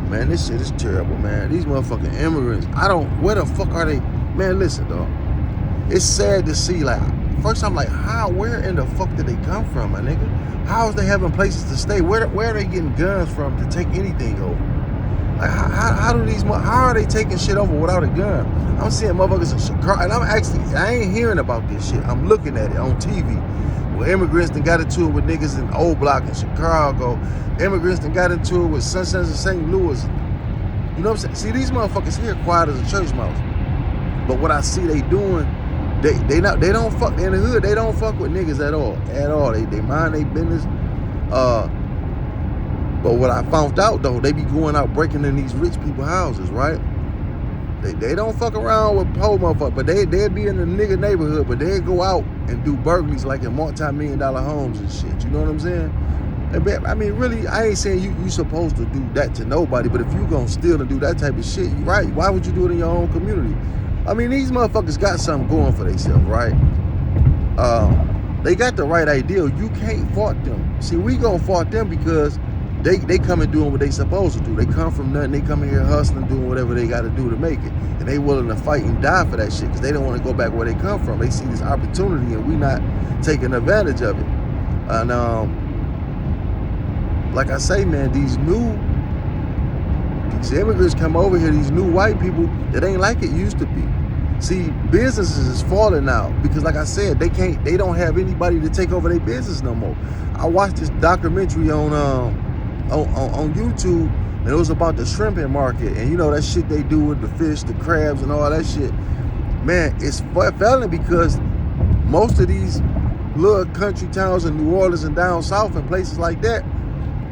Man, this shit is terrible, man. These motherfucking immigrants, where the fuck are they? Man, listen, dog. It's sad to see, like, first I'm like, where in the fuck did they come from, my nigga? How is they having places to stay? Where are they getting guns from to take anything over? Like, how are they taking shit over without a gun? I'm seeing motherfuckers in Chicago, and I ain't hearing about this shit. I'm looking at it on TV. Where immigrants that got into it with niggas in Old Block in Chicago. Immigrants that got into it with Sunsets in St. Louis. You know what I'm saying? See, these motherfuckers here quiet as a church mouse. But what I see they doing, they don't fuck in the hood. They don't fuck with niggas at all. They mind their business. But what I found out though, they be going out breaking in these rich people houses, right? They don't fuck around with poor motherfuckers, but they'd be in the nigga neighborhood, but they'd go out and do burglaries like in multi-million-dollar homes and shit. You know what I'm saying? I mean, really, I ain't saying you supposed to do that to nobody, but if you gonna steal and do that type of shit, right? Why would you do it in your own community? I mean, these motherfuckers got something going for themselves, right? They got the right idea. You can't fault them. See, we gonna fault them because they come and doing what they supposed to do. They come from nothing. They come in here hustling, doing whatever they got to do to make it. And they willing to fight and die for that shit because they don't want to go back where they come from. They see this opportunity and we not taking advantage of it. And like I say, man, these immigrants come over here, these new white people, it ain't like it used to be. See, businesses is falling now because, like I said, they don't have anybody to take over their business no more. I watched this documentary on YouTube, and it was about the shrimping market, and you know that shit they do with the fish, the crabs, and all that shit. Man, it's failing because most of these little country towns in New Orleans and down south and places like that,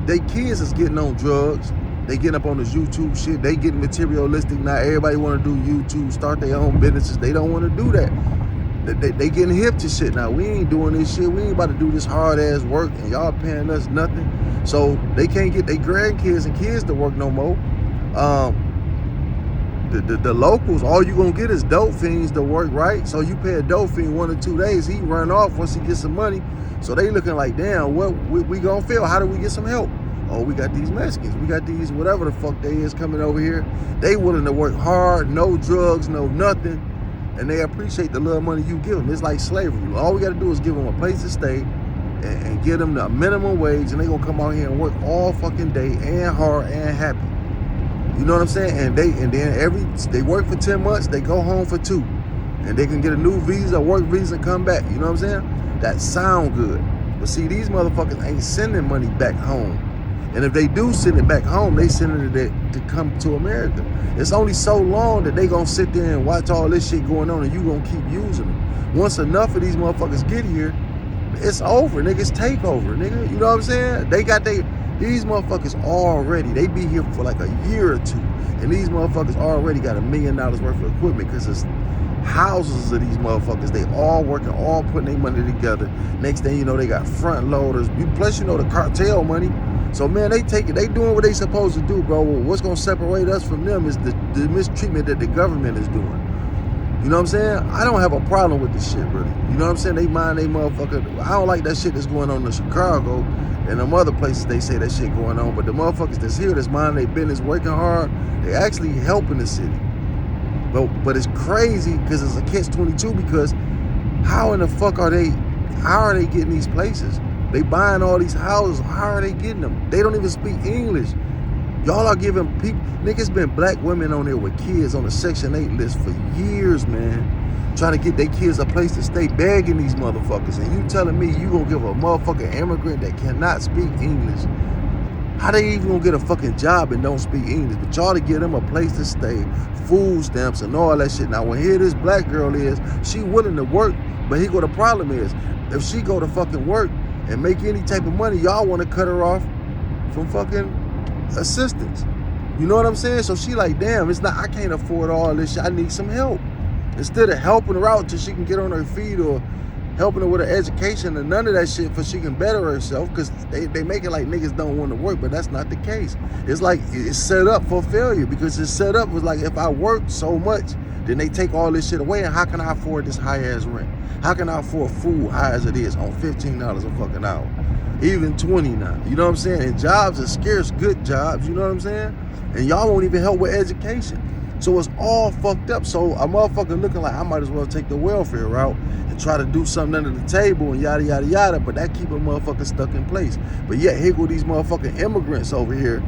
they kids is getting on drugs. They getting up on this YouTube shit. They getting materialistic now. Everybody want to do YouTube, start their own businesses. They don't want to do that. They getting hip to shit now. We ain't doing this shit. We ain't about to do this hard ass work and y'all paying us nothing. So they can't get their grandkids and kids to work no more. The locals, all you gonna get is dope fiends to work, right? So you pay a dope fiend 1 or 2 days, he run off once he gets some money. So they looking like, damn, what we gonna feel? How do we get some help? Oh, we got these Mexicans, we got these whatever the fuck they is coming over here. They willing to work hard, no drugs, no nothing, and they appreciate the little money you give them. It's like slavery. All we got to do is give them a place to stay and give them the minimum wage, and they gonna come out here and work all fucking day and hard and happy. You know what I'm saying? And then they work for 10 months, they go home for 2, and they can get a new visa, work visa, and come back. You know what I'm saying? That sound good, but see, these motherfuckers ain't sending money back home. And if they do send it back home, they sending it to come to America. It's only so long that they gonna sit there and watch all this shit going on and you gonna keep using them. Once enough of these motherfuckers get here, it's over, nigga. It's takeover, nigga. You know what I'm saying? These motherfuckers already, they be here for like a year or 2. And these motherfuckers already got $1 million worth of equipment because it's houses of these motherfuckers. They all working, all putting their money together. Next thing you know, they got front loaders. Plus, you know, the cartel money. So, man, they doing what they supposed to do, bro. What's going to separate us from them is the mistreatment that the government is doing. You know what I'm saying? I don't have a problem with this shit, really. You know what I'm saying? They mind they motherfucker. I don't like that shit that's going on in Chicago and them other places they say that shit going on. But the motherfuckers that's here that's minding their business, working hard, they actually helping the city. But it's crazy because it's a catch-22 because how in the fuck are they getting these places? They buying all these houses. How are they getting them? They don't even speak English. Y'all are giving people, niggas been black women on there with kids on the Section 8 list for years, man. Trying to get their kids a place to stay, begging these motherfuckers. And you telling me you gonna give a motherfucking immigrant that cannot speak English, how they even gonna get a fucking job and don't speak English? But y'all to get them a place to stay, food stamps and all that shit. Now, when here this black girl is, she willing to work, but here go the problem is, if she go to fucking work and make any type of money, y'all want to cut her off from fucking assistance. You know what I'm saying? So she like, damn, I can't afford all this shit. I need some help. Instead of helping her out till she can get on her feet or helping her with her education and none of that shit for she can better herself, because they make it like niggas don't want to work, but that's not the case. It's like it's set up for failure because it's set up was like, if I work so much, then they take all this shit away, and how can I afford this high ass rent? How can I afford food high as it is on $15 a fucking hour? even 20 now. You know what I'm saying? And jobs are scarce, good jobs, you know what I'm saying? And y'all won't even help with education. So it's all fucked up. So a motherfucker looking like I might as well take the welfare route and try to do something under the table and yada, yada, yada, but that keep a motherfucker stuck in place. But yet, here go these motherfucking immigrants over here,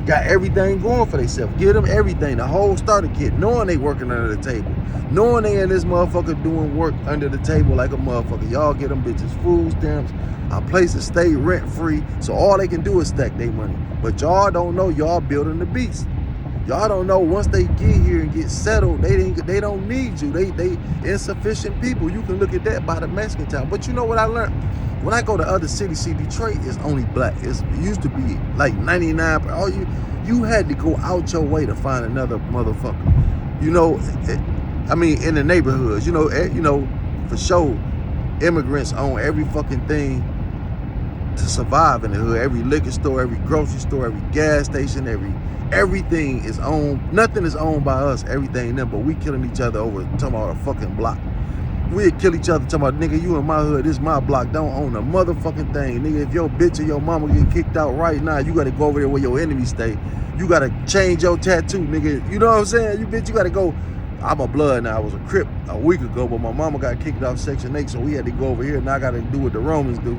got everything going for themselves. Give them everything, the whole starter kit, knowing they working under the table. Knowing they in this motherfucker doing work under the table like a motherfucker. Y'all get them bitches food stamps, a place to stay rent free, so all they can do is stack their money. But y'all don't know y'all building the beast. Y'all don't know once they get here and get settled, they don't need you. They insufficient people. You can look at that by the Mexican town. But you know what I learned? When I go to other cities, see, Detroit is only black. It used to be like 99. You had to go out your way to find another motherfucker. You know, in the neighborhoods, you know, for sure, immigrants own every fucking thing to survive in the hood. Every liquor store, every grocery store, every gas station, everything is owned. Nothing is owned by us. Everything them. But we killing each other over talking about a fucking block. We'd kill each other talking about, nigga, you in my hood, this my block, don't own a motherfucking thing. Nigga, if your bitch or your mama get kicked out right now, you gotta go over there where your enemy stay. You gotta change your tattoo, nigga. You know what I'm saying? You gotta go. I'm a blood now. I was a Crip a week ago, but my mama got kicked off Section 8, so we had to go over here. Now I gotta do what the Romans do.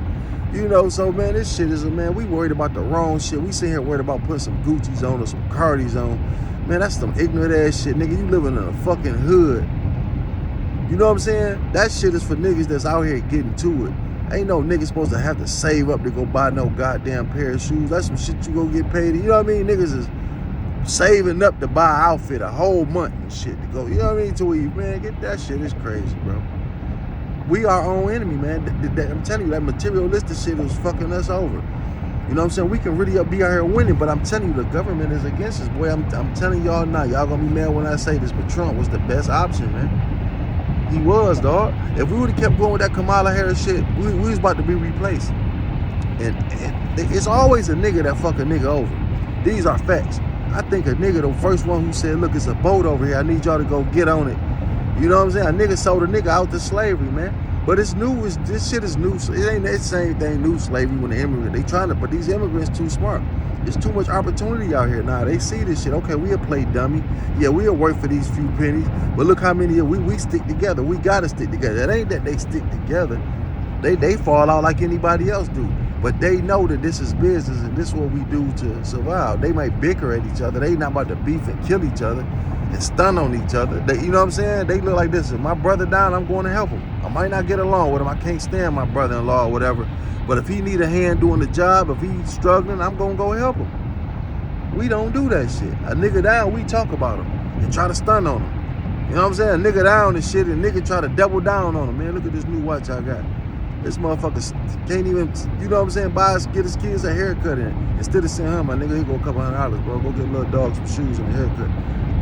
You know, so man, this shit is we worried about the wrong shit. We sit here worried about putting some Gucci's on or some Cardis on. Man, that's some ignorant ass shit, nigga. You living in a fucking hood. You know what I'm saying? That shit is for niggas that's out here getting to it. Ain't no nigga supposed to have to save up to go buy no goddamn pair of shoes. That's some shit you go get paid. You know what I mean? Niggas is saving up to buy an outfit a whole month and shit to go. You know what I mean? To eat, man, get that shit. It's crazy, bro. We our own enemy, man. I'm telling you, that materialistic shit is fucking us over. You know what I'm saying? We can really be out here winning, but I'm telling you, the government is against us, boy. I'm telling y'all now. Y'all gonna be mad when I say this, but Trump was the best option, man. He was, dog. If we would have kept going with that Kamala Harris shit, we was about to be replaced. And it's always a nigga that fuck a nigga over. These are facts. I think a nigga, the first one who said, look, it's a boat over here. I need y'all to go get on it. You know what I'm saying? A nigga sold a nigga out to slavery, man. But it's new. This shit is new. It ain't that same thing, new slavery when the immigrant. But these immigrants too smart. There's too much opportunity out here now. They see this shit. Okay, we'll play dummy. Yeah, we'll work for these few pennies. But look how many we stick together. We gotta stick together. It ain't that they stick together. They fall out like anybody else do. But they know that this is business and this is what we do to survive. They might bicker at each other. They not about to beef and kill each other and stun on each other. You know what I'm saying? They look like this. If my brother down, I'm going to help him. I might not get along with him. I can't stand my brother-in-law or whatever. But if he need a hand doing the job, if he's struggling, I'm going to go help him. We don't do that shit. A nigga down, we talk about him and try to stun on him. You know what I'm saying? A nigga down and shit, and nigga try to double down on him. Man, look at this new watch I got. This motherfucker can't even, you know what I'm saying, get his kids a haircut in. Instead of saying, huh, my nigga, he go $200, bro. Go get little dog some shoes and a haircut.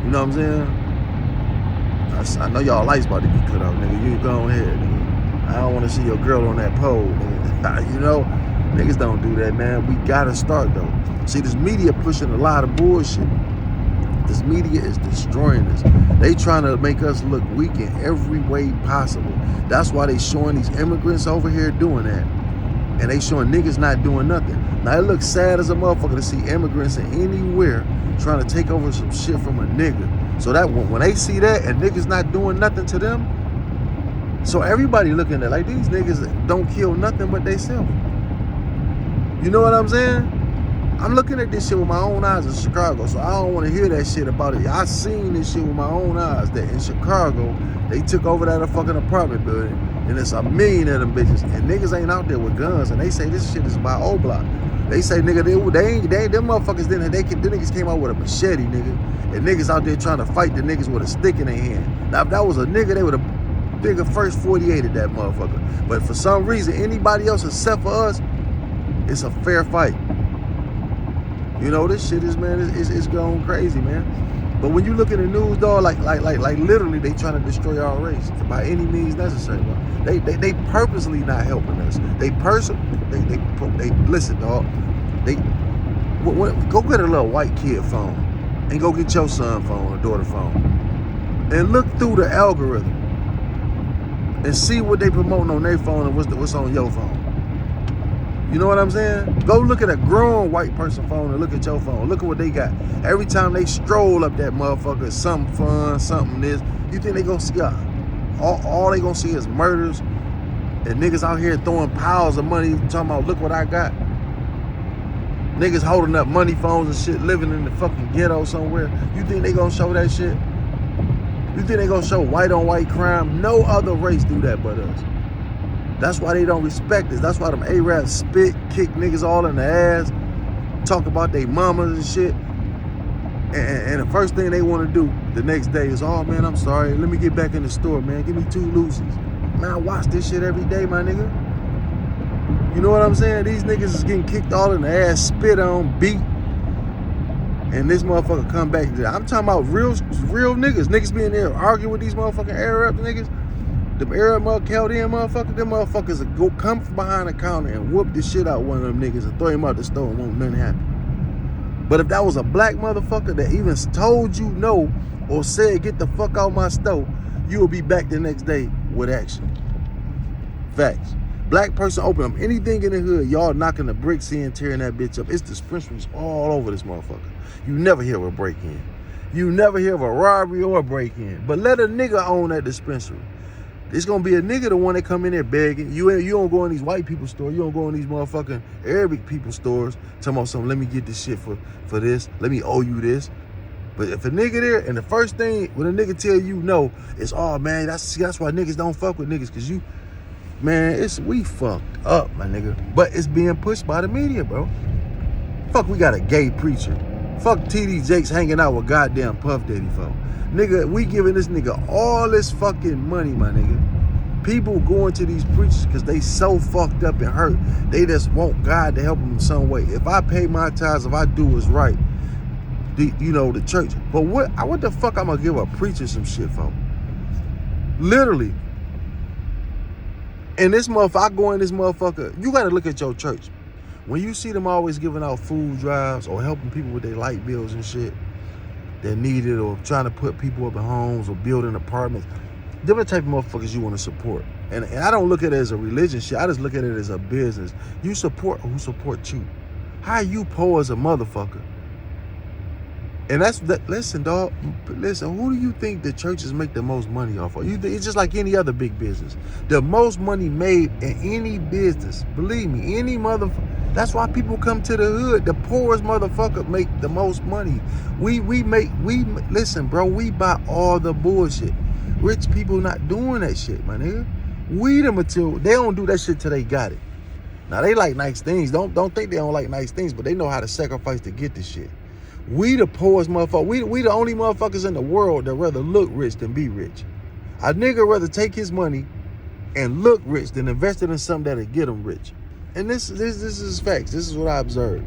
You know what I'm saying? I know y'all lights about to get cut off, nigga. You go ahead, nigga. I don't want to see your girl on that pole, nigga. You know? Niggas don't do that, man. We gotta start, though. See, this media pushing a lot of bullshit. This media is destroying us. They trying to make us look weak in every way possible. That's why they showing these immigrants over here doing that. And they showing niggas not doing nothing. Now it looks sad as a motherfucker to see immigrants in anywhere trying to take over some shit from a nigga. So that when they see that and niggas not doing nothing to them, so everybody looking at like these niggas don't kill nothing but they self. You know what I'm saying? I'm looking at this shit with my own eyes in Chicago, so I don't want to hear that shit about it. I seen this shit with my own eyes that in Chicago, they took over that fucking apartment building, and it's 1 million of them bitches, and niggas ain't out there with guns, and they say this shit is by O Block. They say, nigga, them motherfuckers them niggas came out with a machete, nigga, and niggas out there trying to fight the niggas with a stick in their hand. Now, if that was a nigga, they would have bigger first 48 at that motherfucker. But for some reason, anybody else except for us, it's a fair fight. You know, this shit is, man, it's going crazy, man. But when you look at the news, dog, like literally they trying to destroy our race by any means necessary. They purposely not helping us. They listen, dog. Go get a little white kid phone and go get your son phone or daughter phone and look through the algorithm and see what they promoting on their phone and what's on your phone. You know what I'm saying? Go look at a grown white person phone and look at your phone. Look at what they got. Every time they stroll up that motherfucker, something fun, something this. You think they gonna see all they gonna see is murders and niggas out here throwing piles of money talking about look what I got. Niggas holding up money phones and shit, living in the fucking ghetto somewhere. You think they gonna show that shit? You think they gonna show white on white crime? No other race do that but us. That's why they don't respect us. That's why them Arabs spit, kick niggas all in the ass, talk about they mamas and shit. And the first thing they want to do the next day is, oh man, I'm sorry. Let me get back in the store, man. Give me 2 Lucy's. Man, I watch this shit every day, my nigga. You know what I'm saying? These niggas is getting kicked all in the ass, spit on, beat. And this motherfucker come back. I'm talking about real niggas. Niggas being there arguing with these motherfucking Arab niggas. Them Arab Chaldean motherfuckers, them motherfuckers will go come from behind the counter and whoop the shit out one of them niggas and throw him out the store and won't nothing happen. But if that was a black motherfucker that even told you no or said get the fuck out my store, you will be back the next day with action. Facts. Black person open up anything in the hood, y'all knocking the bricks in, tearing that bitch up. It's dispensaries all over this motherfucker. You never hear of a break-in. You never hear of a robbery or a break-in. But let a nigga own that dispensary. It's gonna be a nigga the one that come in there begging. You don't go in these white people stores. You don't go in these motherfucking Arabic people stores talking about something, let me get this shit for this. Let me owe you this. But if a nigga there and the first thing when a nigga tell you no, it's, oh man, that's why niggas don't fuck with niggas, cause you, man, we fucked up, my nigga. But it's being pushed by the media, bro. Fuck, we got a gay preacher. Fuck TD Jakes hanging out with goddamn Puff Daddy for. Nigga, we giving this nigga all this fucking money, my nigga. People going to these preachers because they so fucked up and hurt. They just want God to help them in some way. If I pay my tithes, if I do what's right, the church. But what the fuck I'm gonna give a preacher some shit for? Literally. And this motherfucker, I go in this motherfucker, you gotta look at your church. When you see them always giving out food drives or helping people with their light bills and shit that need it, or trying to put people up in homes or building apartments, different type of motherfuckers you want to support. And I don't look at it as a religion shit. I just look at it as a business. You support who support you. How you poor as a motherfucker? And listen, dog. Listen, who do you think the churches make the most money off of? It's just like any other big business. The most money made in any business, believe me, any motherfucker. That's why people come to the hood. The poorest motherfucker make the most money. Listen, bro, we buy all the bullshit. Rich people not doing that shit, my nigga. We the material. They don't do that shit till they got it. Now they like nice things. Don't think they don't like nice things, but they know how to sacrifice to get the shit. We the poorest motherfucker. We the only motherfuckers in the world that rather look rich than be rich. A nigga rather take his money and look rich than invest it in something that'll get him rich. And this is facts. This is what I observed.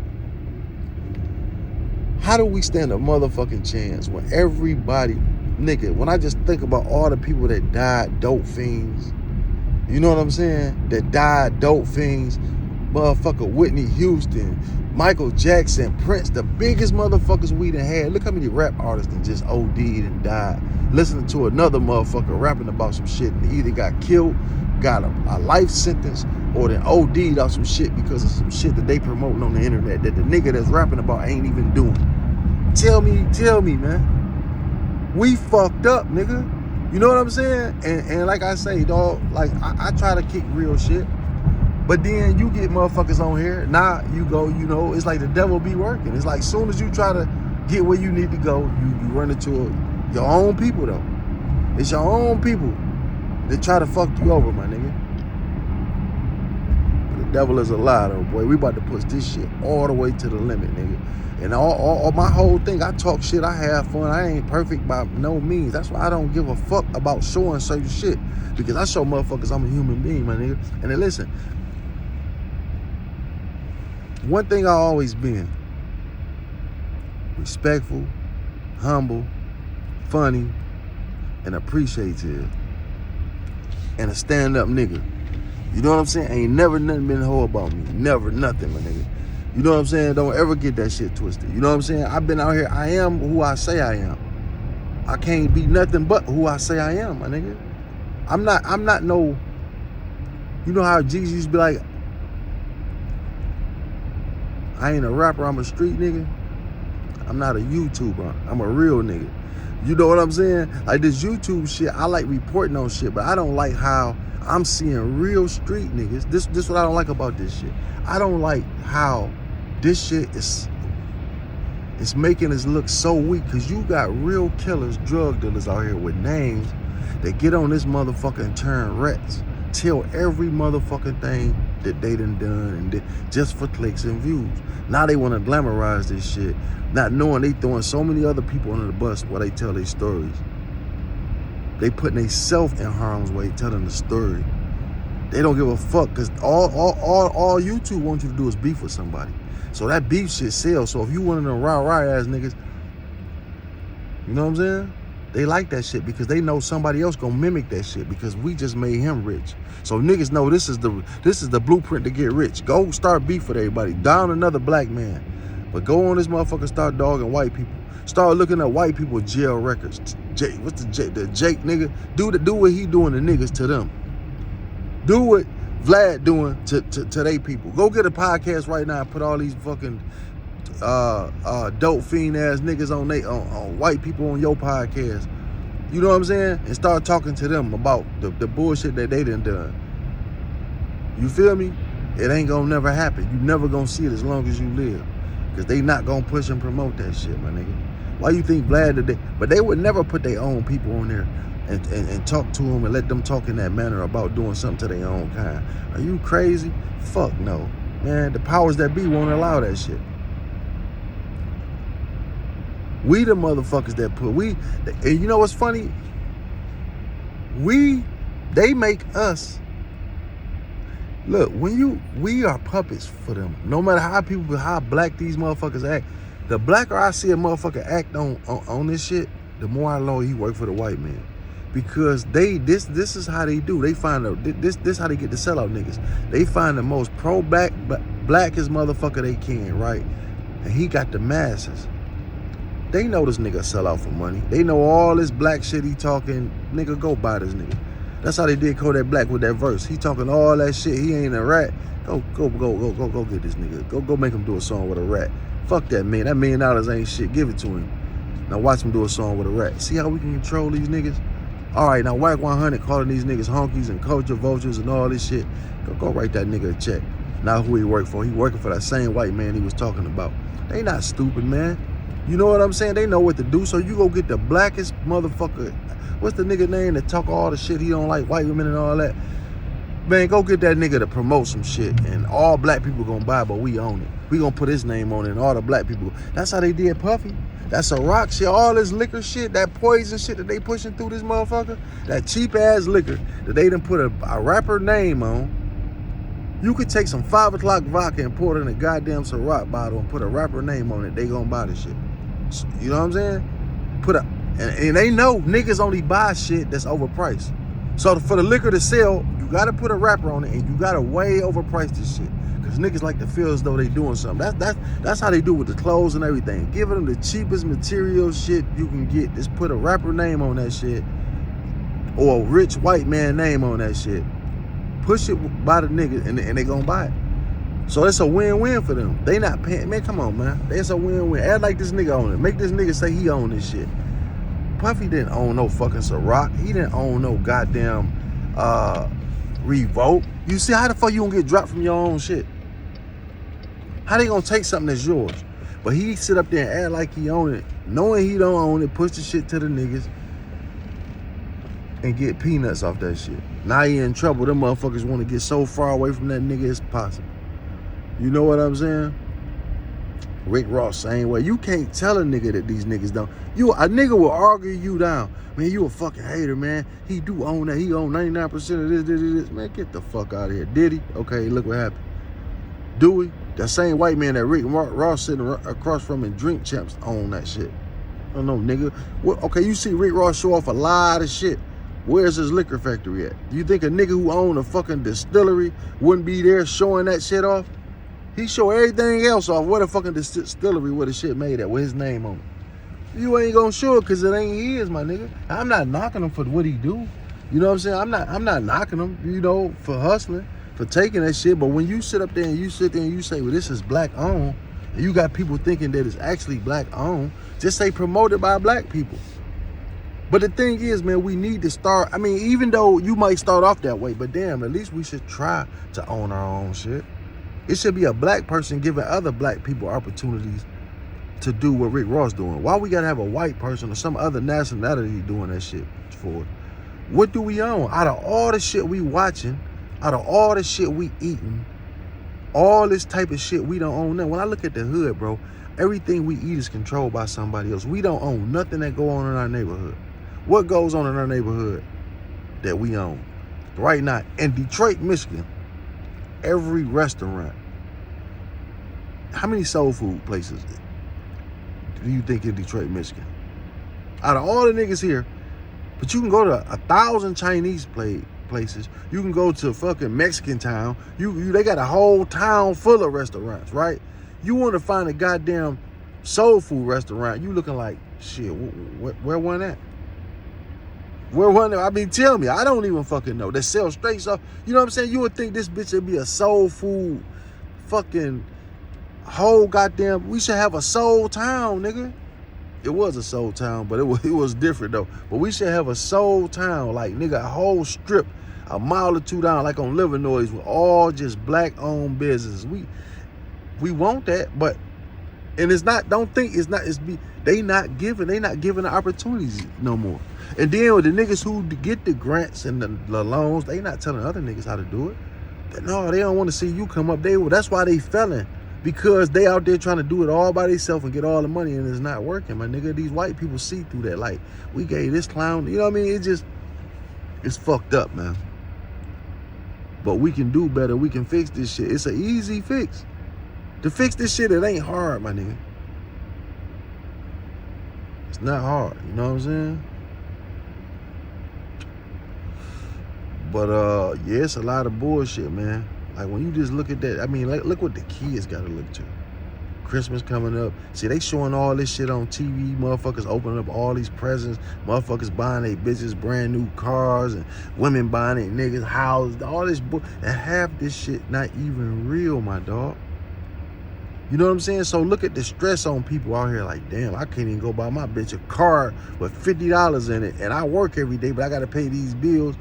How do we stand a motherfucking chance when everybody, nigga, when I just think about all the people that died dope fiends, you know what I'm saying? That died dope fiends, motherfucker Whitney Houston, Michael Jackson, Prince, the biggest motherfuckers we done had. Look how many rap artists that just OD'd and died. Listening to another motherfucker rapping about some shit and either got killed, got a life sentence, or then OD'd off some shit because of some shit that they promoting on the internet that the nigga that's rapping about ain't even doing. Tell me, man. We fucked up, nigga. You know what I'm saying? And like I say, dog, like I try to kick real shit. But then you get motherfuckers on here. Now you go, it's like the devil be working. It's like as soon as you try to get where you need to go, you run into your own people, though. It's your own people that try to fuck you over, my nigga. But the devil is a lie, though, boy. We about to push this shit all the way to the limit, nigga. And all my whole thing, I talk shit, I have fun. I ain't perfect by no means. That's why I don't give a fuck about showing certain shit. Because I show motherfuckers I'm a human being, my nigga. And then listen, one thing I always been: respectful, humble, funny, and appreciative, and a stand-up nigga. You know what I'm saying? Ain't never nothing been a hoe about me. Never nothing, my nigga. You know what I'm saying? Don't ever get that shit twisted. You know what I'm saying? I've been out here. I am who I say I am. I can't be nothing but who I say I am, my nigga. I'm not no, you know how Jesus used to be like, I ain't a rapper, I'm a street nigga. I'm not a YouTuber, I'm a real nigga. You know what I'm saying? Like this YouTube shit, I like reporting on shit, but I don't like how I'm seeing real street niggas. This what I don't like about this shit. I don't like how this shit is making us look so weak, because you got real killers, drug dealers out here with names that get on this motherfucker and turn rats. Tell every motherfucking thing that they done and just for clicks and views. Now they want to glamorize this shit, not knowing they throwing so many other people under the bus while they tell their stories. They putting themselves in harm's way telling the story. They don't give a fuck, because all YouTube wants you to do is beef with somebody. So that beef shit sells. So if you one of them rah ass niggas, you know what I'm saying? They like that shit because they know somebody else gonna mimic that shit, because we just made him rich. So niggas know this is the blueprint to get rich. Go start beef with everybody. Down another black man. But go on this motherfucker, start dogging white people. Start looking at white people jail records. What's the Jake nigga? Do what he doing to niggas to them. Do what Vlad doing to they people. Go get a podcast right now and put all these fucking dope fiend ass niggas on white people on your podcast. You know what I'm saying? And start talking to them about the bullshit that they done. You feel me? It ain't gonna never happen. You never gonna see it as long as you live, because they not gonna push and promote that shit, my nigga. Why you think Vlad today? But they would never put their own people on there and talk to them and let them talk in that manner about doing something to their own kind. Are you crazy? Fuck no. Man, the powers that be won't allow that shit. We the motherfuckers that and you know what's funny? They make us, look, we are puppets for them. No matter how black these motherfuckers act. The blacker I see a motherfucker act on this shit, the more I know he work for the white man. Because this is how they do. They find this how they get the sellout niggas. They find the most blackest motherfucker they can, right? And he got the masses. They know this nigga sell out for money. They know all this black shit he talking. Nigga, go buy this nigga. That's how they did Kodak Black with that verse. He talking all that shit. He ain't a rat. Go get this nigga. Go make him do a song with a rat. Fuck that man. That $1 million ain't shit. Give it to him. Now watch him do a song with a rat. See how we can control these niggas? All right, now Whack 100 calling these niggas honkies and culture vultures and all this shit. Go write that nigga a check. Now who he work for? He working for that same white man he was talking about. They not stupid, man. You know what I'm saying? They know what to do. So you go get the blackest motherfucker. What's the nigga name that talk all the shit he don't like, white women and all that? Man, go get that nigga to promote some shit, and all black people gonna buy, but we own it. We gonna put his name on it, and all the black people. That's how they did Puffy. That's a rock shit. All this liquor shit, that poison shit that they pushing through this motherfucker, that cheap ass liquor that they done put a rapper name on. You could take some 5 o'clock vodka and pour it in a goddamn Ciroc bottle and put a rapper name on it. They gonna buy this shit. So, you know what I'm saying? And they know niggas only buy shit that's overpriced. So for the liquor to sell, you gotta put a rapper on it, and you gotta way overprice this shit. Cause niggas like to feel as though they doing something. That's how they do with the clothes and everything. Giving them the cheapest material shit you can get. Just put a rapper name on that shit, or a rich white man name on that shit. Push it by the nigga, and they gonna buy it. So it's a win-win for them. They not paying. Man, come on, man. It's a win-win. Act like this nigga own it. Make this nigga say he own this shit. Puffy didn't own no fucking Ciroc. He didn't own no goddamn Revolt. You see how the fuck you gonna get dropped from your own shit? How they gonna take something that's yours? But he sit up there and act like he own it, knowing he don't own it, push the shit to the niggas and get peanuts off that shit. Now he in trouble. Them motherfuckers want to get so far away from that nigga as possible. You know what I'm saying? Rick Ross, same way. You can't tell a nigga that these niggas don't. A nigga will argue you down. Man, you a fucking hater, man. He do own that. He own 99% of this. Man, get the fuck out of here. Did he? Okay, look what happened. Do we? That same white man that Rick Ross sitting across from in Drink Champs own that shit. I don't know, nigga. Okay, you see Rick Ross show off a lot of shit. Where's his liquor factory at? Do you think a nigga who owned a fucking distillery wouldn't be there showing that shit off? He show everything else off. What a fucking distillery with the shit made at with his name on it. You ain't gonna show it because it ain't his, my nigga. I'm not knocking him for what he do. You know what I'm saying? I'm not knocking him, you know, for hustling, for taking that shit. But when you sit up there and you say, well, this is black owned, And you got people thinking that it's actually black owned. Just say promoted by black people. But the thing is, man, we need to start. I mean, even though you might start off that way, but damn, at least we should try to own our own shit. It should be a black person giving other black people opportunities to do what Rick Ross doing. Why we gotta have a white person or some other nationality doing that shit for us? What do we own? Out of all the shit we watching, out of all the shit we eating, all this type of shit, we don't own nothing. When I look at the hood, bro, everything we eat is controlled by somebody else. We don't own nothing that go on in our neighborhood. What goes on in our neighborhood that we own? Right now, in Detroit, Michigan, every restaurant, how many soul food places do you think in Detroit, Michigan? Out of all the niggas here, but you can go to 1,000 Chinese places. You can go to fucking Mexican town. They got a whole town full of restaurants, right? You want to find a goddamn soul food restaurant, you looking like, shit, where one at? Where one? I mean, tell me. I don't even fucking know. They sell straight stuff. You know what I'm saying? You would think this bitch would be a soul food fucking whole goddamn. We should have a soul town, nigga. It was a soul town, but it was different though. But we should have a soul town, like nigga, a whole strip, a mile or two down, like on Livernois, with all just black-owned businesses. We want that, but and it's not. Don't think it's not. They not giving the opportunities no more. And then with the niggas who get the grants and the loans, they not telling other niggas how to do it. No, they don't want to see you come up. That's why they failing. Because they out there trying to do it all by themselves and get all the money, and it's not working, my nigga. These white people see through that. Like, we gave this clown, you know what I mean? It's fucked up, man. But we can do better. We can fix this shit. It's an easy fix. To fix this shit, it ain't hard, my nigga. It's not hard, you know what I'm saying? But, yeah, it's a lot of bullshit, man. Like, when you just look at that, I mean, like, look what the kids got to look to. Christmas coming up. See, they showing all this shit on TV. Motherfuckers opening up all these presents. Motherfuckers buying their bitches brand new cars. And women buying their niggas houses. All this and half this shit not even real, my dog. You know what I'm saying? So look at the stress on people out here. Like, damn, I can't even go buy my bitch a car with $50 in it. And I work every day, but I got to pay these bills.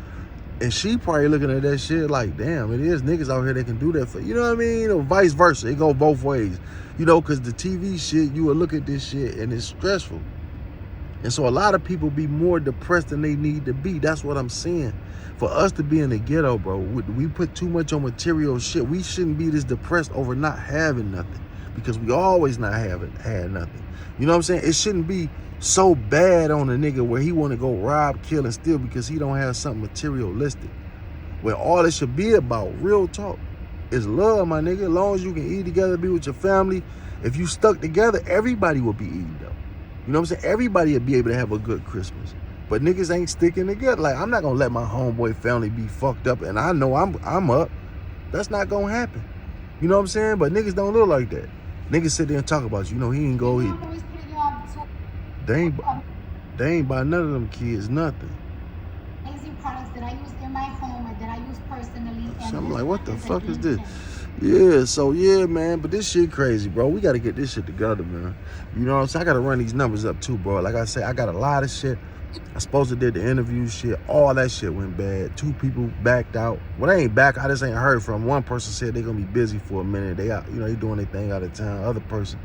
And she probably looking at that shit like, damn, it is niggas out here that can do that for, you know what I mean? Or vice versa. It go both ways. You know, because the TV shit, you will look at this shit and it's stressful. And so a lot of people be more depressed than they need to be. That's what I'm saying. For us to be in the ghetto, bro, we put too much on material shit. We shouldn't be this depressed over not having nothing. Because we always not had nothing. You know what I'm saying? It shouldn't be so bad on a nigga where he want to go rob, kill, and steal because he don't have something materialistic. Where all it should be about, real talk, is love, my nigga. As long as you can eat together, be with your family. If you stuck together, everybody will be eating though. You know what I'm saying? Everybody will be able to have a good Christmas. But niggas ain't sticking together. Like, I'm not gonna let my homeboy family be fucked up and I know I'm up. That's not gonna happen. You know what I'm saying? But niggas don't look like that. Niggas sit there and talk about you. You know, he ain't go. They ain't buy none of them kids nothing. Amazing products that I use in my home or that I use personally. So I'm like, what the fuck is this? Yeah, so yeah, man, but this shit crazy, bro. We gotta get this shit together, man. You know what I'm saying? I gotta run these numbers up too, bro. Like I said, I got a lot of shit. I supposed to did the interview shit. All that shit went bad. 2 people backed out. Well, they ain't back. I just ain't heard from. One person said they gonna be busy for a minute. They out, you know, they doing their thing out of town. Other person,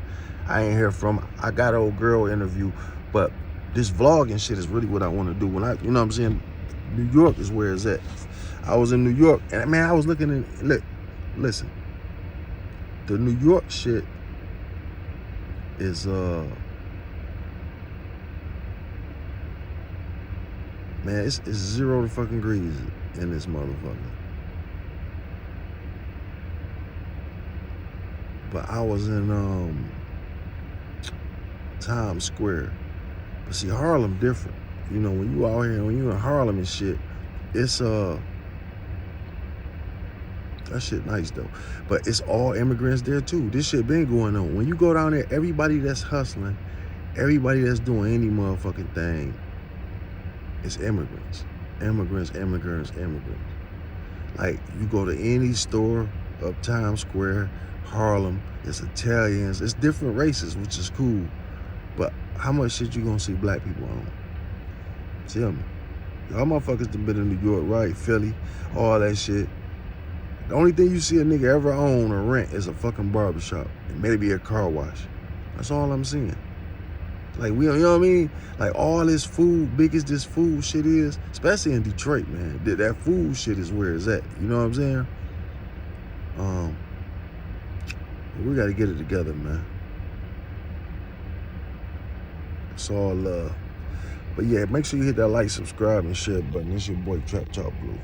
I ain't hear from. I got an old girl interview, but this vlogging shit is really what I want to do. When you know what I'm saying? New York is where it's at. I was in New York, and man, I was looking at, listen, the New York shit is, man, it's 0 fucking degrees in this motherfucker. But I was in Times Square. But see, Harlem different. You know, when you out here, when you in Harlem and shit, it's that shit nice though. But it's all immigrants there too. This shit been going on. When you go down there, everybody that's hustling, everybody that's doing any motherfucking thing, it's immigrants. Immigrants. Like, you go to any store up Times Square, Harlem. It's Italians. It's different races, which is cool. But how much shit you gonna see black people on? Tell me. Y'all motherfuckers done been in New York, right? Philly, all that shit. The only thing you see a nigga ever own or rent is a fucking barbershop and maybe a car wash. That's all I'm seeing. Like, you know what I mean? Like, all this food, big as this food shit is, especially in Detroit, man, that food shit is where it's at. You know what I'm saying? We got to get it together, man. It's all love. But yeah, make sure you hit that like, subscribe, and share button. It's your boy Trap Talk Blue.